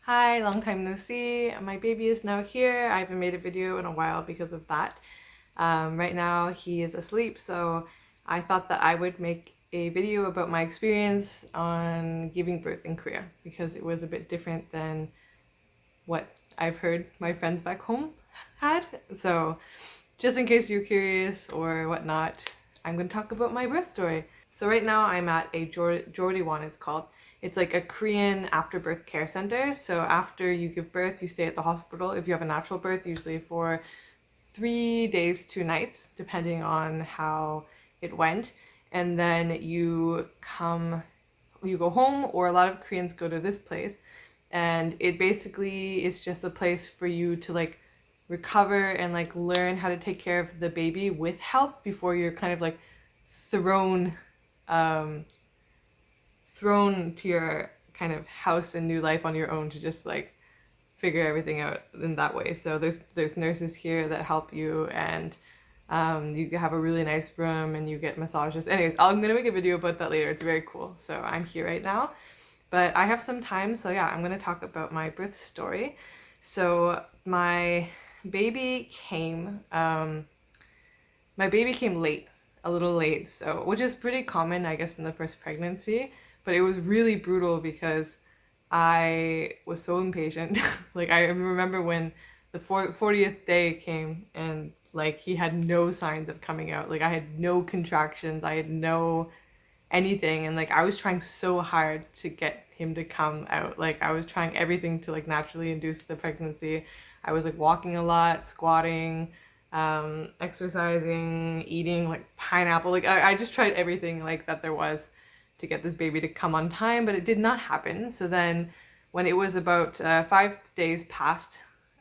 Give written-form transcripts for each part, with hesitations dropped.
Hi, long time no see. My baby is now here. I haven't made a video in a while because of that. Right now he is asleep, so I thought that I would make a video about my experience on giving birth in Korea because it was a bit different than what I've heard my friends back home had. So just in case you're curious or whatnot, I'm going to talk about my birth story. So right now I'm at a Jordiwon, it's called. It's like a Korean after-birth care center. So after you give birth, you stay at the hospital if you have a natural birth, usually for 3 days, 2 nights, depending on how it went. And then you go home, or a lot of Koreans go to this place. And it basically is just a place for you to like recover and like learn how to take care of the baby with help before you're kind of like thrown um thrown to your kind of house and new life on your own to just like figure everything out in that way. So there's nurses here that help you, and you have a really nice room and you get massages. Anyways, I'm gonna make a video about that later. It's very cool. So I'm here right now, but I have some time. So yeah, I'm gonna talk about my birth story. So baby came, um, my baby came late, a little late. So which is pretty common, I guess, in the first pregnancy. But it was really brutal because I was so impatient. Like I remember when the 40th day came and like he had no signs of coming out. Like I had no contractions, I had no anything, and like I was trying so hard to get him to come out. Like I was trying everything to like naturally induce the pregnancy. I was like walking a lot, squatting, exercising, eating like pineapple. Like I just tried everything like that there was to get this baby to come on time, but it did not happen. So then when it was about 5 days past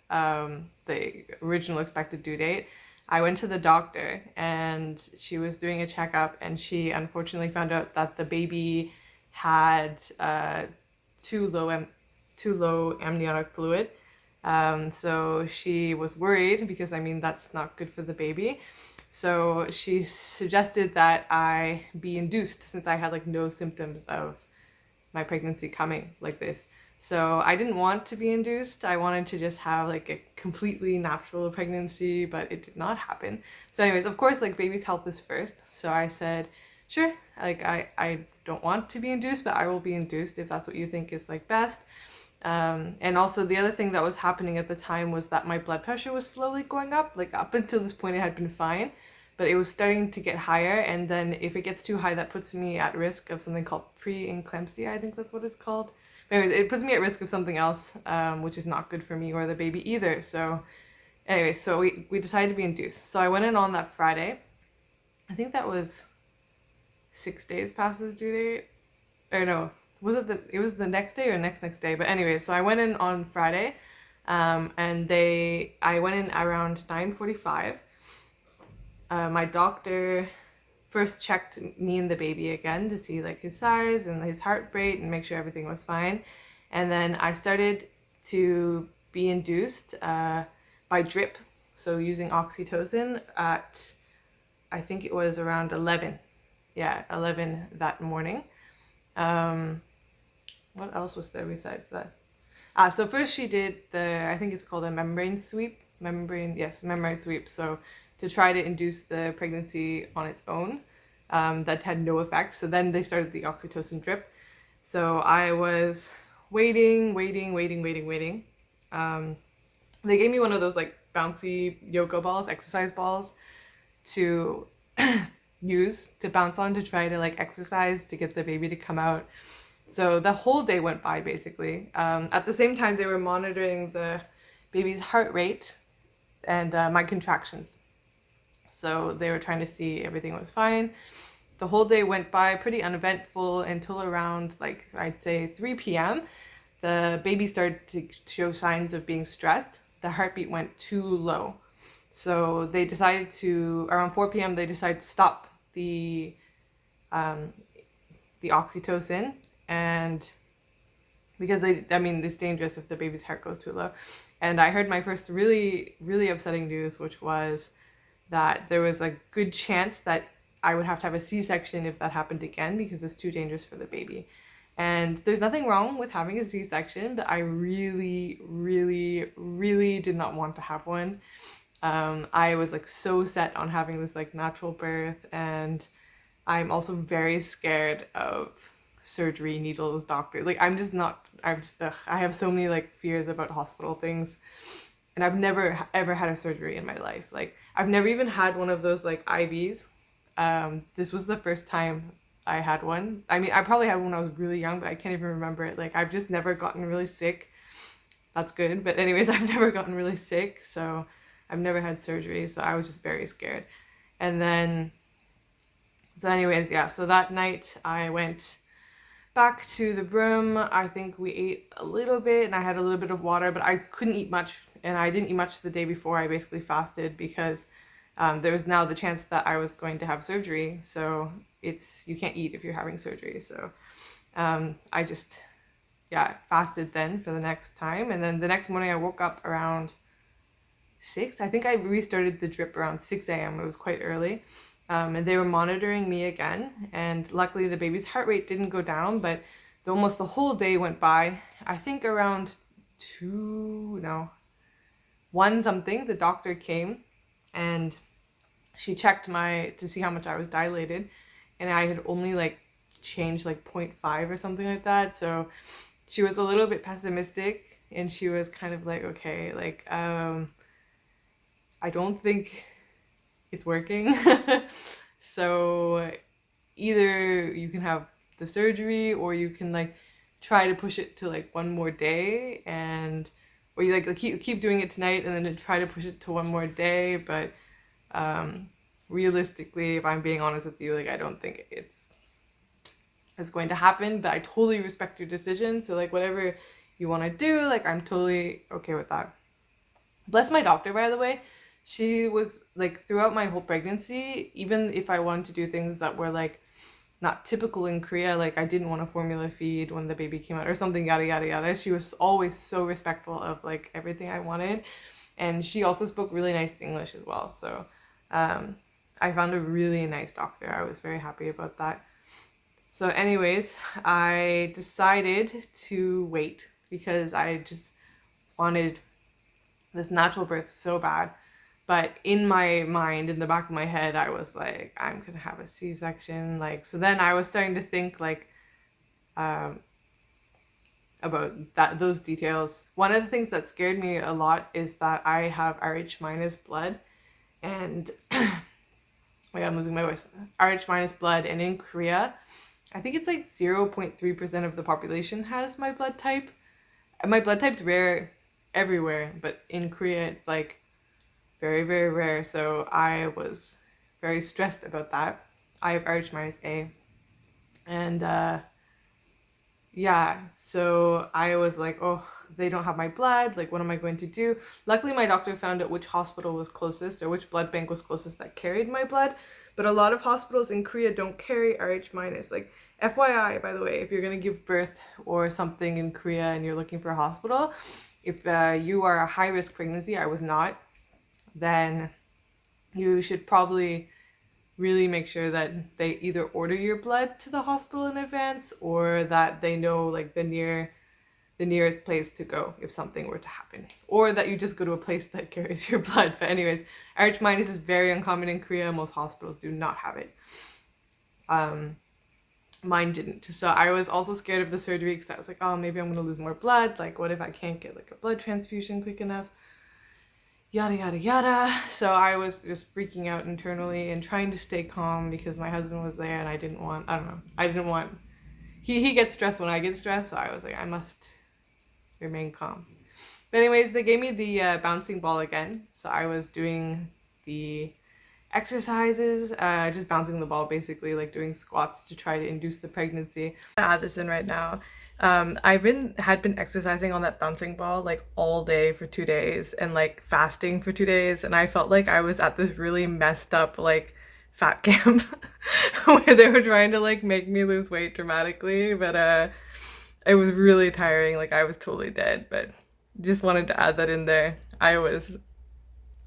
the original expected due date, I went to the doctor and she was doing a checkup, and she unfortunately found out that the baby had too low too low amniotic fluid. So she was worried because I mean that's not good for the baby. So she suggested that I be induced since I had like no symptoms of my pregnancy coming like this. So I didn't want to be induced. I wanted to just have like a completely natural pregnancy, but it did not happen. So anyways, of course, like baby's health is first. So I said, sure, like I don't want to be induced, but I will be induced if that's what you think is like best. And also the other thing that was happening at the time was that my blood pressure was slowly going up. Like up until this point, it had been fine, but it was starting to get higher. And then if it gets too high, that puts me at risk of something called preeclampsia. I think that's what it's called. But anyways, it puts me at risk of something else, which is not good for me or the baby either. So anyway, so we decided to be induced. So I went in on that Friday. I think that was 6 days past this due date. Or no, it was the next day or next day. But anyway, so I went in on Friday, and I went in around 9:45. My doctor first checked me and the baby again to see like his size and his heart rate and make sure everything was fine. And then I started to be induced by drip, so using oxytocin at, I think it was around 11. Yeah, 11 that morning. Um, what else was there besides that? So first she did I think it's called a membrane sweep. Membrane sweep. So to try to induce the pregnancy on its own, that had no effect. So then they started the oxytocin drip. So I was waiting. They gave me one of those like bouncy yoga balls, exercise balls, to use to bounce on to try to like exercise to get the baby to come out. So the whole day went by basically. At the same time, they were monitoring the baby's heart rate and my contractions. So they were trying to see everything was fine. The whole day went by pretty uneventful until around like I'd say 3 p.m. The baby started to show signs of being stressed. The heartbeat went too low. So they decided to, around 4 p.m., they decided to stop um, the oxytocin, and because it's dangerous if the baby's heart goes too low. And I heard my first really, really upsetting news, which was that there was a good chance that I would have to have a C-section if that happened again because it's too dangerous for the baby. And there's nothing wrong with having a C-section, but I really, really, really did not want to have one. I was like so set on having this like natural birth, and I'm also very scared of surgery, needles, doctor. Like I have so many like fears about hospital things. And I've never ever had a surgery in my life. Like I've never even had one of those like IVs. This was the first time I had one. I mean, I probably had one when I was really young, but I can't even remember it. Like I've just never gotten really sick. That's good. But anyways, I've never gotten really sick, so I've never had surgery, so I was just very scared. And then so anyways, yeah, so that night I went back to the room. I think we ate a little bit and I had a little bit of water, but I couldn't eat much, and I didn't eat much the day before. I basically fasted because there was now the chance that I was going to have surgery. So you can't eat if you're having surgery. So I just, yeah, fasted then for the next time. And then the next morning I woke up around 6. I think I restarted the drip around 6 a.m. It was quite early. And they were monitoring me again, and luckily the baby's heart rate didn't go down, but almost the whole day went by. I think around 1 something, the doctor came and she checked to see how much I was dilated, and I had only like changed like 0.5 or something like that. So she was a little bit pessimistic, and she was kind of like, okay, like I don't think it's working. So either you can have the surgery, or you can like try to push it to like 1 more day, or you like keep doing it tonight and then try to push it to 1 more day. But realistically, if I'm being honest with you, like I don't think it's going to happen, but I totally respect your decision. So like whatever you want to do, like I'm totally okay with that. Bless my doctor, by the way. She was like, throughout my whole pregnancy, even if I wanted to do things that were like not typical in Korea, like I didn't want to formula feed when the baby came out or something, yada yada yada, she was always so respectful of like everything I wanted. And she also spoke really nice English as well. So I found a really nice doctor. I was very happy about that. So anyways, I decided to wait because I just wanted this natural birth so bad. But in my mind, in the back of my head, I was like, I'm gonna have a C-section. Like, so then I was starting to think like about those details. One of the things that scared me a lot is that I have Rh minus blood, and oh my God, I'm losing my voice. Rh minus blood, and in Korea, I think it's like 0.3% of the population has my blood type. My blood type's rare everywhere, but in Korea it's like very, very rare. So I was very stressed about that. I have Rh minus A. And yeah, so I was like, oh, they don't have my blood. Like, what am I going to do? Luckily, my doctor found out which hospital was closest, or which blood bank was closest that carried my blood. But a lot of hospitals in Korea don't carry Rh minus. Like, FYI, by the way, if you're going to give birth or something in Korea and you're looking for a hospital, if you are a high-risk pregnancy, I was not, then you should probably really make sure that they either order your blood to the hospital in advance, or that they know like the nearest place to go if something were to happen, or that you just go to a place that carries your blood. But anyways, Rh minus is very uncommon in Korea. Most hospitals do not have it. Mine didn't. So I was also scared of the surgery because I was like, oh, maybe I'm gonna lose more blood. Like, what if I can't get like a blood transfusion quick enough? Yada yada yada. So I was just freaking out internally and trying to stay calm because my husband was there, and I didn't want he gets stressed when I get stressed, so I was like, I must remain calm. But anyways, they gave me the bouncing ball again, so I was doing the exercises, just bouncing the ball, basically like doing squats to try to induce the pregnancy. I'll add this in right now. I've had been exercising on that bouncing ball like all day for 2 days, and like fasting for 2 days, and I felt like I was at this really messed up like fat camp where they were trying to like make me lose weight dramatically, but it was really tiring. Like, I was totally dead, but just wanted to add that in there. I was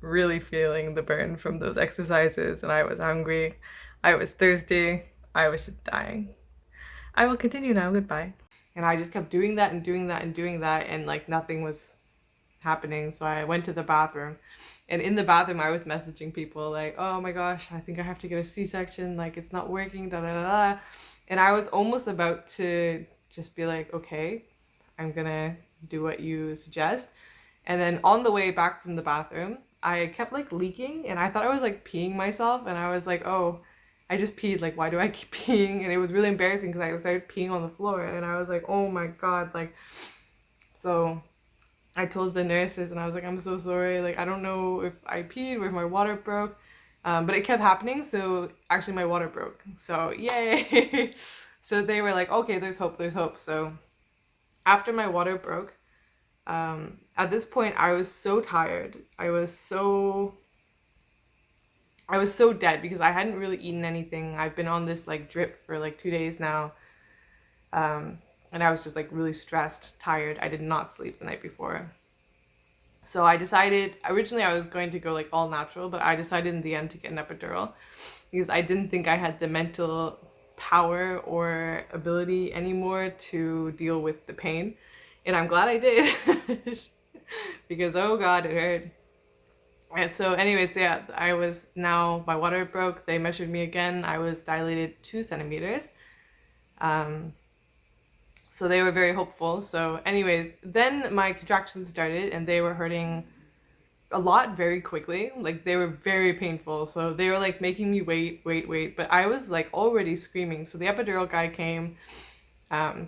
really feeling the burn from those exercises, and I was hungry, I was thirsty, I was just dying. I will continue now, goodbye. And I just kept doing that and doing that and doing that, and like nothing was happening. So I went to the bathroom, and in the bathroom I was messaging people like, oh my gosh, I think I have to get a C-section, like it's not working, da da da da. And I was almost about to just be like, okay, I'm gonna do what you suggest. And then on the way back from the bathroom, I kept like leaking, and I thought I was like peeing myself, and I was like, oh, I just peed, like why do I keep peeing? And it was really embarrassing because I started peeing on the floor, and I was like, oh my god, like, so I told the nurses, and I was like, I'm so sorry, like I don't know if I peed or if my water broke, but it kept happening, so actually my water broke, so yay. So they were like, okay, there's hope, there's hope. So after my water broke, at this point I was so tired, I was so dead because I hadn't really eaten anything. I've been on this like drip for like 2 days now. And I was just like really stressed, tired. I did not sleep the night before. So I decided, originally I was going to go like all natural, but I decided in the end to get an epidural because I didn't think I had the mental power or ability anymore to deal with the pain. And I'm glad I did because oh god, it hurt. And so anyways, yeah, my water broke. They measured me again. I was dilated 2 centimeters. So they were very hopeful. So anyways, then my contractions started, and they were hurting a lot very quickly. Like they were very painful. So they were like making me wait. But I was like already screaming. So the epidural guy came,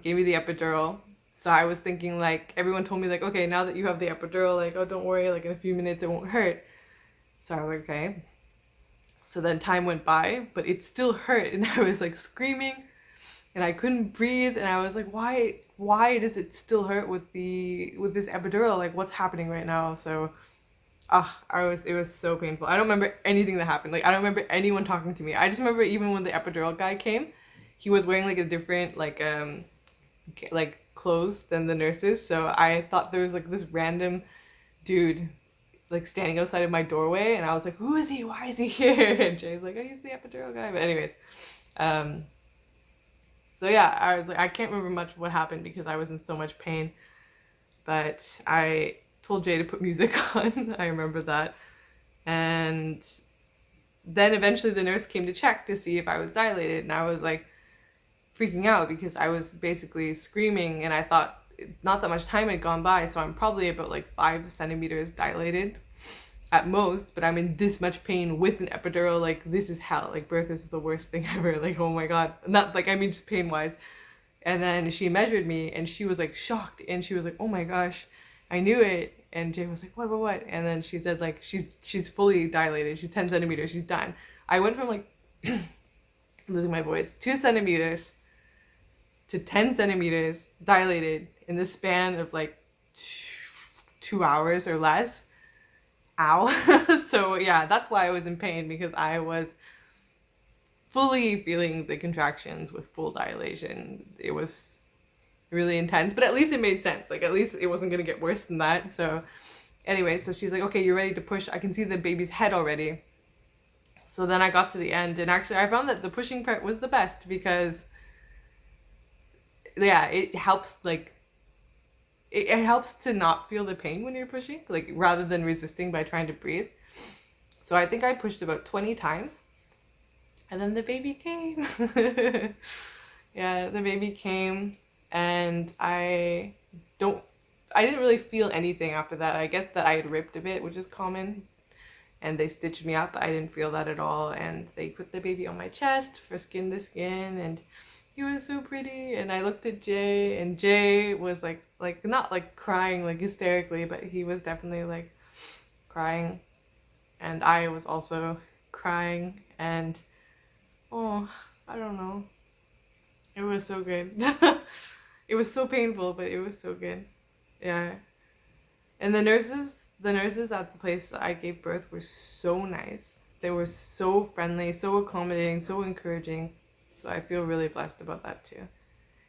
gave me the epidural. So I was thinking like, everyone told me like, okay, now that you have the epidural, like, oh, don't worry, like in a few minutes it won't hurt. So I was like, okay. So then time went by, but it still hurt, and I was like screaming, and I couldn't breathe, and I was like, why does it still hurt with this epidural? Like, what's happening right now? So, it was so painful. I don't remember anything that happened. Like, I don't remember anyone talking to me. I just remember even when the epidural guy came, he was wearing like a different like clothes than the nurses. So I thought there was like this random dude like standing outside of my doorway, and I was like, who is he? Why is he here? And Jay's like, oh, he's the epidural guy. But anyways, so yeah, I was like, I can't remember much of what happened because I was in so much pain, but I told Jay to put music on. I remember that. And then eventually the nurse came to check to see if I was dilated, and I was like freaking out because I was basically screaming, and I thought not that much time had gone by, so I'm probably about like 5 centimeters dilated at most, but I'm in this much pain with an epidural. Like, this is hell. Like, birth is the worst thing ever. Like, oh my god. Not like, I mean just pain wise. And then she measured me, and she was like shocked, and she was like, oh my gosh, I knew it. And Jay was like, what? And then she said like, she's fully dilated, she's 10 centimeters, she's done. I went from like losing my voice, 2 centimeters to 10 centimeters dilated in the span of like 2 hours or less. Ow. So yeah, that's why I was in pain, because I was fully feeling the contractions with full dilation. It was really intense, but at least it made sense. Like, at least it wasn't gonna get worse than that. So anyway, so she's like, okay, you're ready to push. I can see the baby's head already. So then I got to the end, and actually I found that the pushing part was the best because yeah, it helps, like, it helps to not feel the pain when you're pushing, like, rather than resisting by trying to breathe. So I think I pushed about 20 times, and then the baby came. Yeah, the baby came, and I didn't really feel anything after that. I guess that I had ripped a bit, which is common, and they stitched me up. I didn't feel that at all, and they put the baby on my chest for skin to skin, and he was so pretty. And I looked at Jay, and Jay was like not like crying like hysterically, but he was definitely like crying, and I was also crying, and oh, I don't know, it was so good. It was so painful, but it was so good. Yeah. And the nurses at the place that I gave birth were so nice. They were so friendly, so accommodating, so encouraging. So I feel really blessed about that too.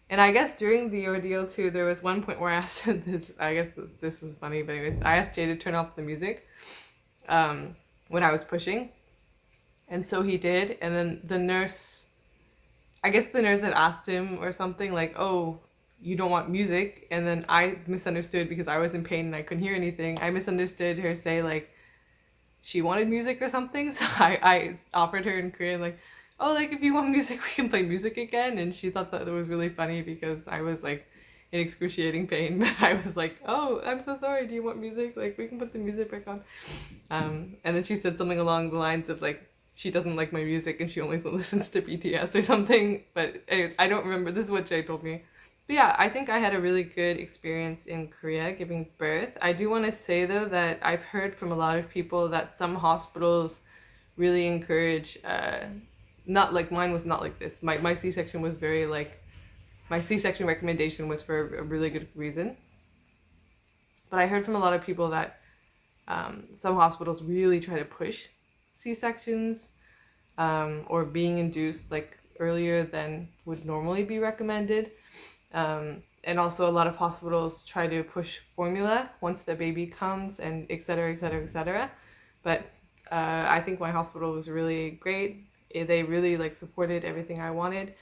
And I guess during the ordeal too, there was one point where I asked this, I guess this was funny, but anyways, I asked Jay to turn off the music when I was pushing. And so he did, and then the nurse I guess the nurse had asked him or something like, oh, you don't want music, and then I misunderstood because I was in pain and I couldn't hear anything. I misunderstood her say like she wanted music or something, so I offered her in Korean like, oh, like if you want music we can play music again, and she thought that it was really funny because I was like in excruciating pain, but I was like, oh, I'm so sorry, do you want music, like we can put the music back on. And then she said something along the lines of like she doesn't like my music and she only listens to BTS or something, but anyways, I don't remember. This is what Jay told me. But yeah, I think I had a really good experience in Korea giving birth. I do want to say though that I've heard from a lot of people that some hospitals really encourage, not like mine was not like this. My C-section was very like, my C-section recommendation was for a really good reason. But I heard from a lot of people that some hospitals really try to push C-sections or being induced like earlier than would normally be recommended. And also a lot of hospitals try to push formula once the baby comes and et cetera, et cetera, et cetera. But I think my hospital was really great. They really like supported everything I wanted.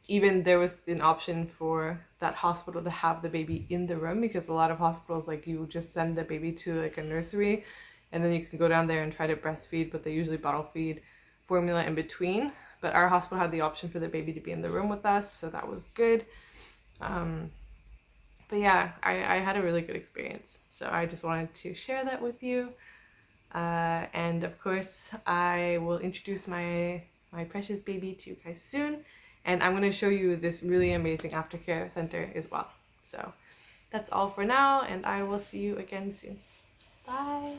Even there was an option for that hospital to have the baby in the room, because a lot of hospitals like you just send the baby to like a nursery and then you can go down there and try to breastfeed, but they usually bottle feed formula in between. But our hospital had the option for the baby to be in the room with us, so that was good. But yeah, I had a really good experience, so I just wanted to share that with you. And of course, I will introduce my precious baby to you guys soon, and I'm going to show you this really amazing aftercare center as well. So that's all for now, and I will see you again soon. Bye!